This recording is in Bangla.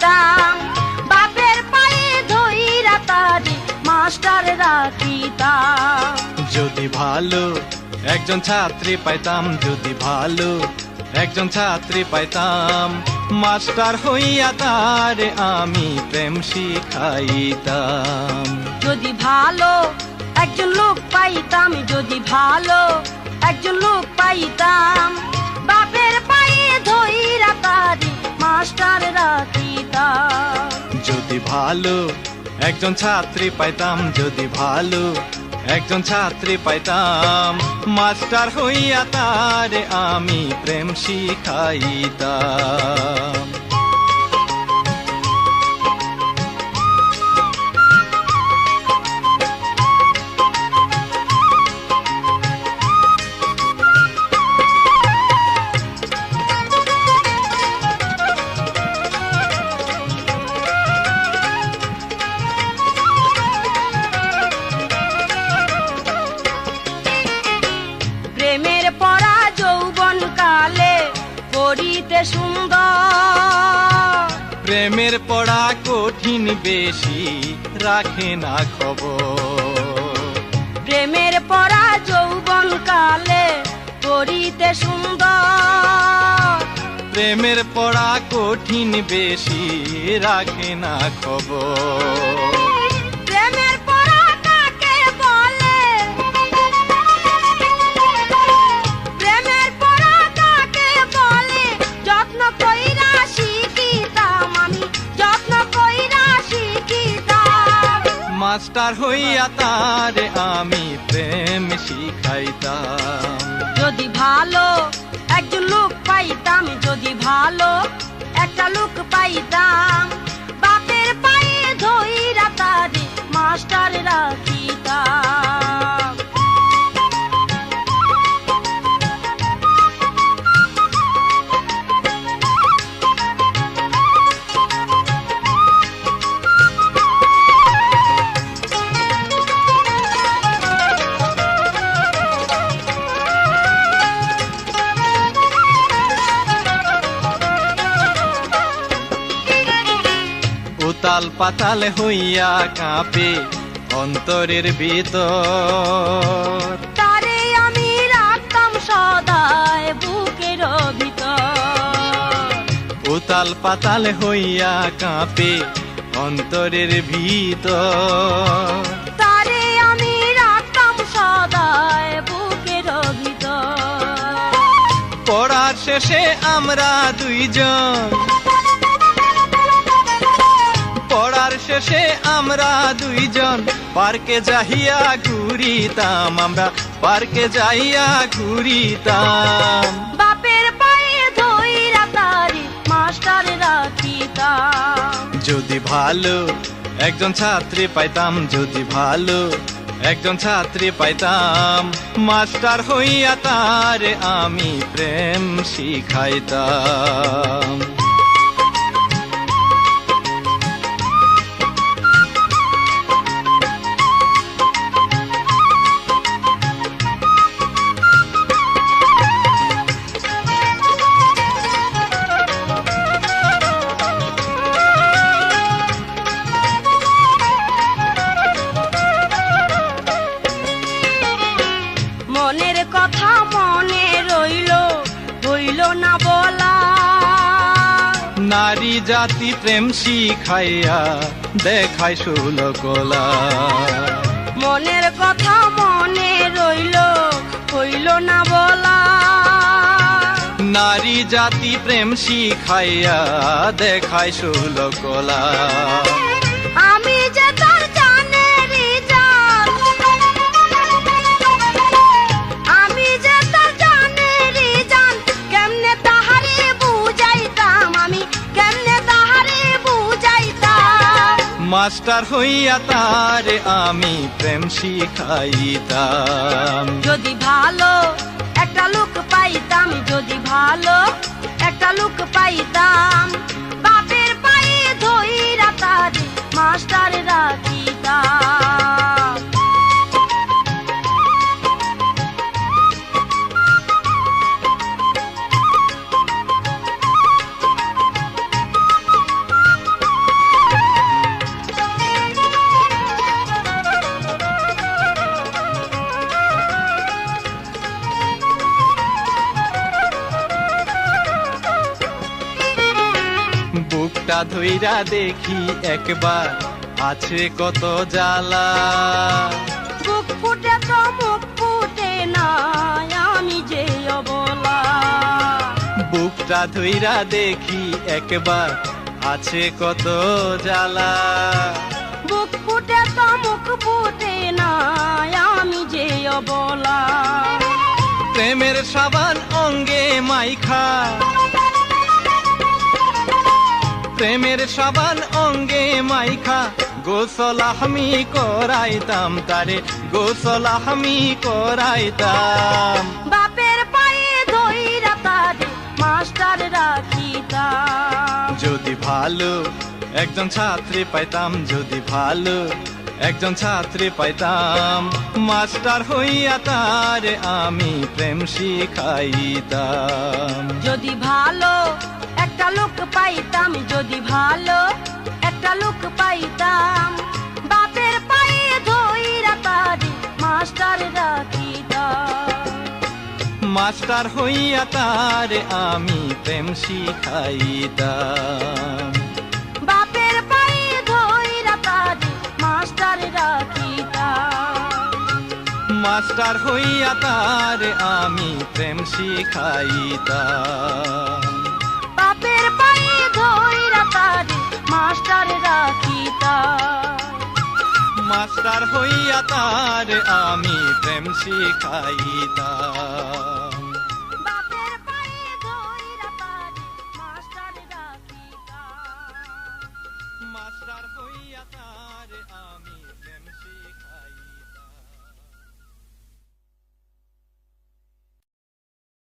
পাইতাম, বাপের পায়ে ধইরা তারে মাস্টার রাখিতাম। যদি ভালো একজন ছাত্রী পাইতাম, যদি ভালো একজন ছাত্রী পাইতাম, মাস্টার হইয়া তারে আমি প্রেম শিখাইতাম। যদি ভালো একজন লোক পাইতাম, যদি ভালো একজন লোক পাইতাম, বাপের পায়ে ধইরা তারে মাস্টার রাখিতাম। যদি ভালো একজন ছাত্রী পাইতাম, যদি ভালো একজন ছাত্রী পাইতাম, মাস্টার হইয়া তারে আমি প্রেম শিখাইতাম। প্রেমের পরা যৌবন কালে করিতে সুন্দর, প্রেমের পড়া কঠিন বেশি রাখে না খবর। প্রেমের পরা যৌবন কালে করিতে সুন্দর, প্রেমের পড়া কঠিন বেশি রাখে না খবর। প্রেমের পরা কাকে বলে, প্রেমের পরা কাকে বলে, যত্ন কইরা শিখিতাম আমি, যত্ন কইরা শিখিতাম। মাস্টার হইয়া তারে আমি প্রেম শিখাইতাম। যদি ভালো একজন লোক পাইতাম, যদি ভালো একটা লোক পাইতাম, বাপের পায়ে ধইরা তারে মাস্টার রাখিতাম। উতাল পাতাল হইয়া কাঁপে অন্তরের ভিতর, তারে আমি রাখতাম সদায় বুকের ভিতর। উতাল পাতাল হইয়া কাঁপে অন্তরের ভিতর, তারে আমি রাখতাম সদায় বুকের ভিতর। পড়ার শেষে আমরা দুইজন, পড়ার শেষে আমরা দুইজন পার্কে যাইয়া ঘুরিতাম, আমরা পার্কে যাইয়া ঘুরিতাম। বাপের পায়ে ধইরা তারে মাস্টার রাখিতাম। যদি ভালো একজন ছাত্রী পাইতাম, যদি ভালো একজন ছাত্রী পাইতাম, মাস্টার হইয়া তারে আমি প্রেম শিখাইতাম। মনের কথা মনে রইল, হইল না বলা। নারী জাতি প্রেম শিখাইয়া দেখায় ষোলকলা। মনের কথা মনে রইল, হইল না বলা। নারী জাতি প্রেম শিখাইয়া দেখায় ষোলকলা। আমি যে তার জানেরই জান, আমি যে তার জানেরই জান, কেমনে তাহারে বুঝাইতাম আমি, কেমনে তাহারে বুঝাইতাম। মাস্টার হইয়া তারে আমি প্রেম শিখাইতাম। যদি ভালো একটা লোক পাইতাম, যদি ভালো একটা লোক পাইতাম, বাপের পায়ে ধইরা তারে মাস্টার রাখিতাম। বুকটা ধইরা দেখি একবার আছে কত জ্বালা। বুক ফুটে তো মুখ ফুটে না, আমি যে অবলা। বুকটা ধইরা দেখি একবার আছে কত জ্বালা। বুক ফুটে তো মুখ ফুটে না, আমি যে অবলা। প্রেমের সাবান অঙ্গে মাইখা, প্রেমের সাবান অঙ্গে মাইখা, গোসল আমি করাইতাম তারে, গোসল আমি করাইতাম। বাপের পায়ে ধইরা তারে মাস্টার রাখিতাম। যদি ভালো একজন ছাত্রী পাইতাম, যদি ভালো একজন ছাত্রী পাইতাম, মাস্টার হইয়া তারে আমি প্রেম শিখাইতাম। যদি ভালো একটা লোক পাইতাম, যদি ভালো একটা লোক পাইতাম, বাপের পায়ে ধইরা তারে মাস্টার রাখিতাম। মাস্টার হইয়া তারে আমি প্রেম শিখাইতাম। বাপের পায়ে ধইরা তারে মাস্টার রাখিতাম। মাস্টার হইয়া তারে আমি প্রেম শিখাইতাম। বাপের পায়ে ধইরা তারে মাস্টার রাখিতাম। মাস্টার হইয়া তারে আমি প্রেম শিখাইতাম।